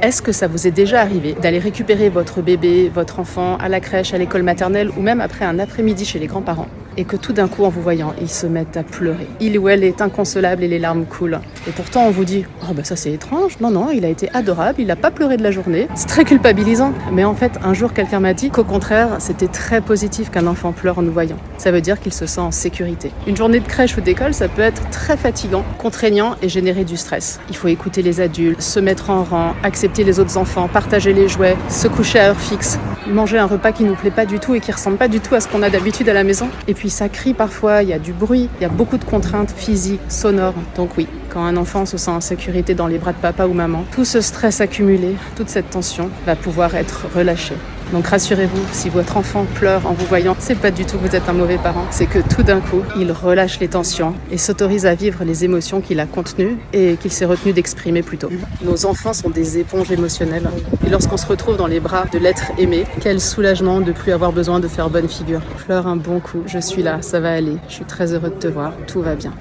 Est-ce que ça vous est déjà arrivé d'aller récupérer votre bébé, votre enfant à la crèche, à l'école maternelle ou même après un après-midi chez les grands-parents et que tout d'un coup, en vous voyant, ils se mettent à pleurer. Il ou elle est inconsolable et les larmes coulent. Et pourtant, on vous dit « Oh, bah ça c'est étrange. Non, non, il a été adorable, il n'a pas pleuré de la journée. » C'est très culpabilisant. Mais en fait, un jour, quelqu'un m'a dit qu'au contraire, c'était très positif qu'un enfant pleure en nous voyant. Ça veut dire qu'il se sent en sécurité. Une journée de crèche ou d'école, ça peut être très fatigant, contraignant et générer du stress. Il faut écouter les adultes, se mettre en rang, accepter les autres enfants, partager les jouets, se coucher à heure fixe, manger un repas qui nous plaît pas du tout et qui ressemble pas du tout à ce qu'on a d'habitude à la maison. Et puis ça crie parfois, il y a du bruit, il y a beaucoup de contraintes physiques, sonores. Donc oui, quand un enfant se sent en sécurité dans les bras de papa ou maman, tout ce stress accumulé, toute cette tension va pouvoir être relâchée. Donc rassurez-vous, si votre enfant pleure en vous voyant, c'est pas du tout que vous êtes un mauvais parent, c'est que tout d'un coup, il relâche les tensions et s'autorise à vivre les émotions qu'il a contenues et qu'il s'est retenu d'exprimer plus tôt. Nos enfants sont des éponges émotionnelles et lorsqu'on se retrouve dans les bras de l'être aimé, quel soulagement de ne plus avoir besoin de faire bonne figure. Pleure un bon coup, je suis là, ça va aller, je suis très heureux de te voir, tout va bien.